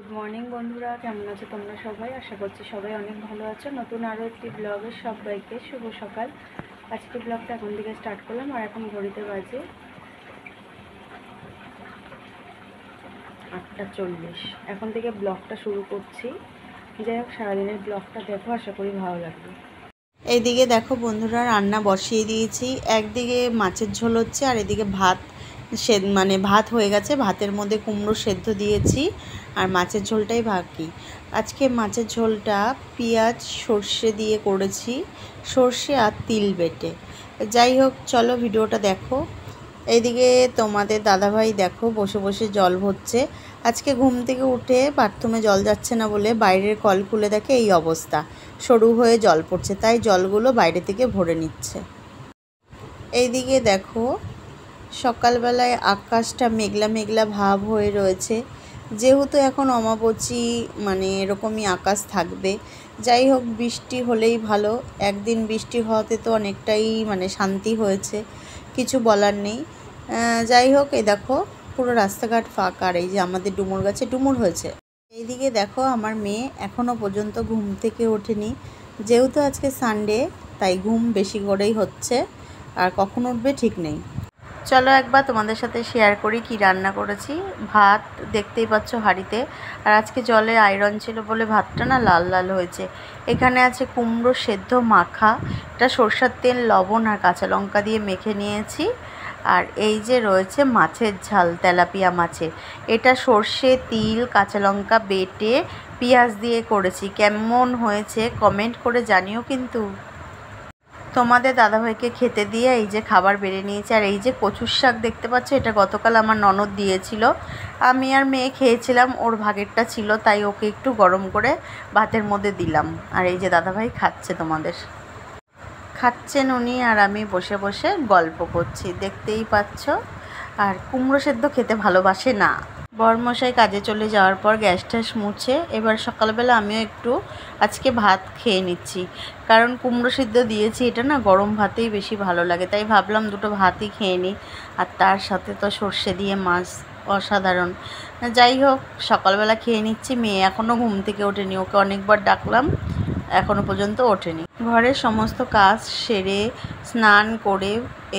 Good morning বন্ধুরা, কেমন আছো তোমরা সবাই? আশা করছি সবাই অনেক ভালো আছো। নতুন আরও একটি ব্লগে সবাইকে শুভ সকাল। আজকে ব্লগটা এখন থেকে স্টার্ট করলাম আর এখন ঘড়িতে বাজে 8:40। এখন থেকে ব্লগটা শুরু করছি। যাই হোক, সারাদিনের ব্লগটা দেখো, আশা করি ভালো লাগবে। এইদিকে দেখো বন্ধুরা, রান্না বসিয়ে দিয়েছি। একদিকে মাছের ঝোল হচ্ছে আর এদিকে ভাত ভাত হয়ে গেছে। ভাতের মধ্যে কুমড়ো সেদ্ধ দিয়েছি আর মাছের ঝোলটাই বাকি। আজকে মাছের ঝোলটা পেঁয়াজ সর্ষে দিয়ে করেছি, সর্ষে আর তিল বেটে। যাই হোক, চলো ভিডিওটা দেখো। এইদিকে তোমাদের দাদাভাই দেখো বসে বসে জল ভরছে। আজকে ঘুম থেকে উঠে বাথরুমে জল যাচ্ছে না বলে বাইরের কল খুলে দেখে এই অবস্থা, সরু হয়ে জল পড়ছে, তাই জলগুলো বাইরে থেকে ভরে নিচ্ছে। এইদিকে দেখো সকালবেলায় আকাশটা মেঘলা মেঘলা ভাব হয়ে রয়েছে। যেহেতু এখন অমাবস্যা, এরকমই আকাশ থাকবে। যাই হোক, বৃষ্টি হলেই ভালো। একদিন বৃষ্টি হওয়াতে তো অনেকটাই শান্তি হয়েছে, কিছু বলার নেই। যাই হোক, এই দেখো পুরো রাস্তাঘাট ফাঁকা আর এই যে আমাদের ডুমুর গাছে ডুমুর হয়েছে। এইদিকে দেখো আমার মেয়ে এখনও পর্যন্ত ঘুম থেকে ওঠেনি। যেহেতু আজকে সানডে, তাই ঘুম বেশি করেই হচ্ছে, আর কখন উঠবে ঠিক নেই। চলো একবার তোমাদের সাথে শেয়ার করি কি রান্না করেছি। ভাত দেখতেই পাচ্ছ হাঁড়িতে, আর আজকে জলে আয়রন ছিল বলে ভাতটা না লাল লাল হয়েছে। এখানে আছে কুমড়ো সেদ্ধ মাখা, এটা সরষের তেল, লবণ আর কাঁচা লঙ্কা দিয়ে মেখে নিয়েছি। আর এই যে রয়েছে মাছের ঝাল, তেলাপিয়া মাছের। এটা সর্ষে, তিল, কাঁচা লঙ্কা বেটে পেঁয়াজ দিয়ে করেছি। কেমন হয়েছে কমেন্ট করে জানিও কিন্তু। তোমাদের দাদাভাইকে খেতে দিয়ে এই যে খাবার বেড়ে নিয়েছে। আর এই যে কচুর শাক দেখতে পাচ্ছ, এটা গতকাল আমার ননদ দিয়েছিল, আমি আর মেয়ে খেয়েছিলাম, ওর ভাগেরটা ছিল, তাই ওকে একটু গরম করে ভাতের মধ্যে দিলাম। আর এই যে দাদাভাই খাচ্ছেন উনি, আর আমি বসে বসে গল্প করছি, দেখতেই পাচ্ছ। আর কুমড়ো সেদ্ধ খেতে ভালোবাসে না। বরমশাই কাজে চলে যাওয়ার পর গ্যাস ট্যাস মুছে এবার সকালবেলা আমিও একটু আজকে ভাত খেয়ে নিচ্ছি, কারণ কুমড়ো সিদ্ধ দিয়েছি, এটা না গরম ভাতেই বেশি ভালো লাগে, তাই ভাবলাম দুটো ভাতই খেয়ে নিই। আর তার সাথে তো সর্ষে দিয়ে মাছ, অসাধারণ। যাই হোক, সকালবেলা খেয়ে নিচ্ছি। মেয়ে এখনও ঘুম থেকে ওঠেনি, ওকে অনেকবার ডাকলাম, এখনও পর্যন্ত ওঠেনি। ঘরের সমস্ত কাজ সেরে স্নান করে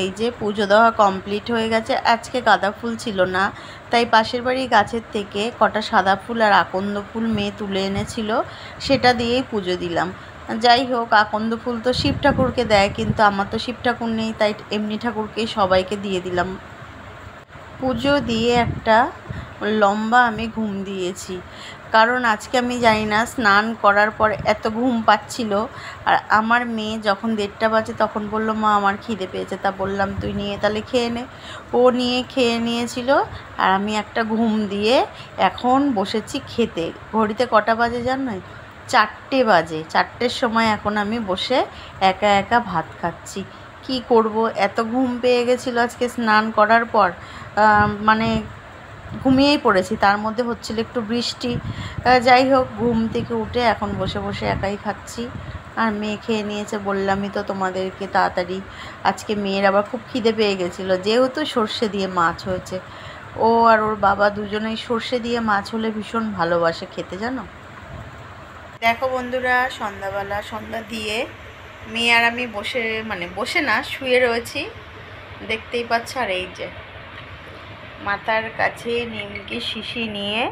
এই যে পুজো দেওয়া কমপ্লিট হয়ে গেছে। আজকে গাঁদা ফুল ছিল না, তাই পাশের বাড়ির গাছের থেকে কটা সাদা ফুল আর আকন্দ ফুল মেয়ে তুলে এনেছিল, সেটা দিয়েই পুজো দিলাম। যাই হোক, আকন্দ ফুল তো শিব ঠাকুরকে দেয়, কিন্তু আমার তো শিব ঠাকুর নেই, তাই এমনি ঠাকুরকেই সবাইকে দিয়ে দিলাম। পুজো দিয়ে একটা লম্বা আমি ঘুম দিয়েছি, কারণ আজকে আমি জানি না স্নান করার পর এত ঘুম পাচ্ছিল। আর আমার মেয়ে যখন 1:30 বাজে তখন বলল, মা আমার খিদে পেয়েছে। তা বললাম তুই নিয়ে তাহলে খেয়ে নে। ও নিয়ে খেয়ে নিয়েছিল, আর আমি একটা ঘুম দিয়ে এখন বসেছি খেতে। ঘড়িতে কটা বাজে জানো? 4টে বাজে। 4টের সময় এখন আমি বসে একা একা ভাত খাচ্ছি। কি করব, এত ঘুম পেয়ে গেছিলো আজকে স্নান করার পর, ঘুমিয়েই পড়েছি। তার মধ্যে হচ্ছিল একটু বৃষ্টি। যাই হোক, ঘুম থেকে উঠে এখন বসে বসে একাই খাচ্ছি। আর মেয়ে খেয়ে নিয়েছে, বললামই তো তোমাদেরকে তাড়াতাড়ি। আজকে মেয়ের আবার খুব খিদে পেয়ে গেছিলো, যেহেতু সর্ষে দিয়ে মাছ হয়েছে। ও আর ওর বাবা দুজনেই সর্ষে দিয়ে মাছ হলে ভীষণ ভালোবাসে খেতে, জানো। দেখো বন্ধুরা, সন্ধ্যা দিয়ে মেয়ে আর আমি বসে না, শুয়ে রয়েছি, দেখতেই পাচ্ছ। আর এই যে মাথার কাছে নিমকি শিশি নিয়ে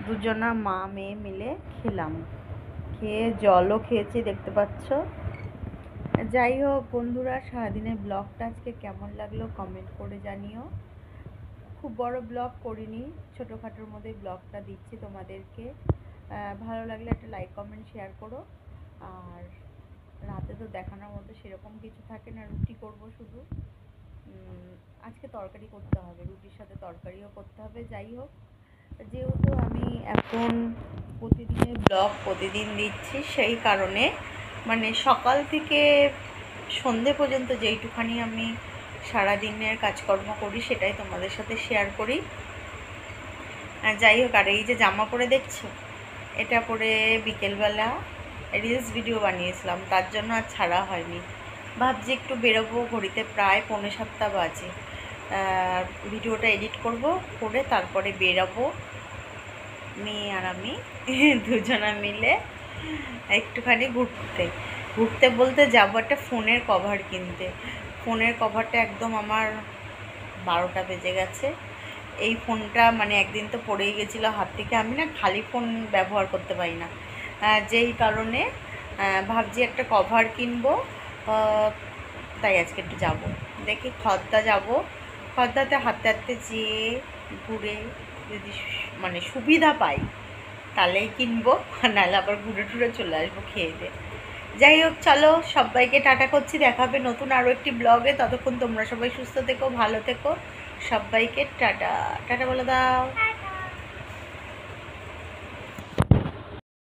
দুজনা মা মেয়ে মিলে খেলাম, খেয়ে জলও খেয়েছি, দেখতে পাচ্ছ। যাই হোক বন্ধুরা, সারাদিনের ব্লগটা আজকে কেমন লাগলো কমেন্ট করে জানিও। খুব বড় ব্লগ করিনি, ছোটোখাটোর মধ্যে ব্লগটা দিচ্ছি তোমাদেরকে। ভালো লাগলে একটা লাইক কমেন্ট শেয়ার করো। আর রাতে তো দেখানোর মতো সেরকম কিছু থাকে না, রুটি করব শুধু। আজকে তরকারি করতে হবে, রুটির সাথে তরকারিও করতে হবে। যাই হোক, যেহেতু আমি এখন প্রতিদিনের ব্লগ প্রতিদিন দিচ্ছি, সেই কারণে সকাল থেকে সন্ধে পর্যন্ত যেইটুখানি আমি সারাদিনের কাজকর্ম করি সেটাই তোমাদের সাথে শেয়ার করি। যাই হোক, আর এই যে জামা পরে দেখছো, এটা পরে বিকেলবেলা রিলস ভিডিও বানিয়েছিলাম, তার জন্য আর ছাড়া হয়নি। ভাবছি একটু বেরোবো, ঘড়িতে প্রায় 6:45 বাজে। ভিডিওটা এডিট করব, করে তারপরে বেরোবো। মেয়ে আর আমি দুজনা মিলে একটুখানি ঘুরতে ঘুরতে বলতে যাবো একটা ফোনের কভার কিনতে। ফোনের কভারটা একদম আমার 12টা বেজে গেছে। এই ফোনটা মানে একদিন তো পড়েই গেছিলো হাত থেকে। আমি না খালি ফোন ব্যবহার করতে পারি না, যেই কারণে ভাবছি একটা কভার কিনবো। তাই আজকে একটু যাবো, দেখি খদ্দা যাবো, খদ্দাতে হাঁটতে হাঁটতে যেয়ে ঘুরে যদি মানে সুবিধা পাই তাহলেই কিনবো, নাহলে আবার ঘুরে টুরে চলে আসবো খেয়ে দিয়ে। যাই হোক, চলো সবাইকে টাটা করছি, দেখা হবে নতুন আরও একটি ব্লগে। ততক্ষণ তোমরা সবাই সুস্থ থেকো, ভালো থেকো, সবাইকে টাটা টাটা বলে দাও।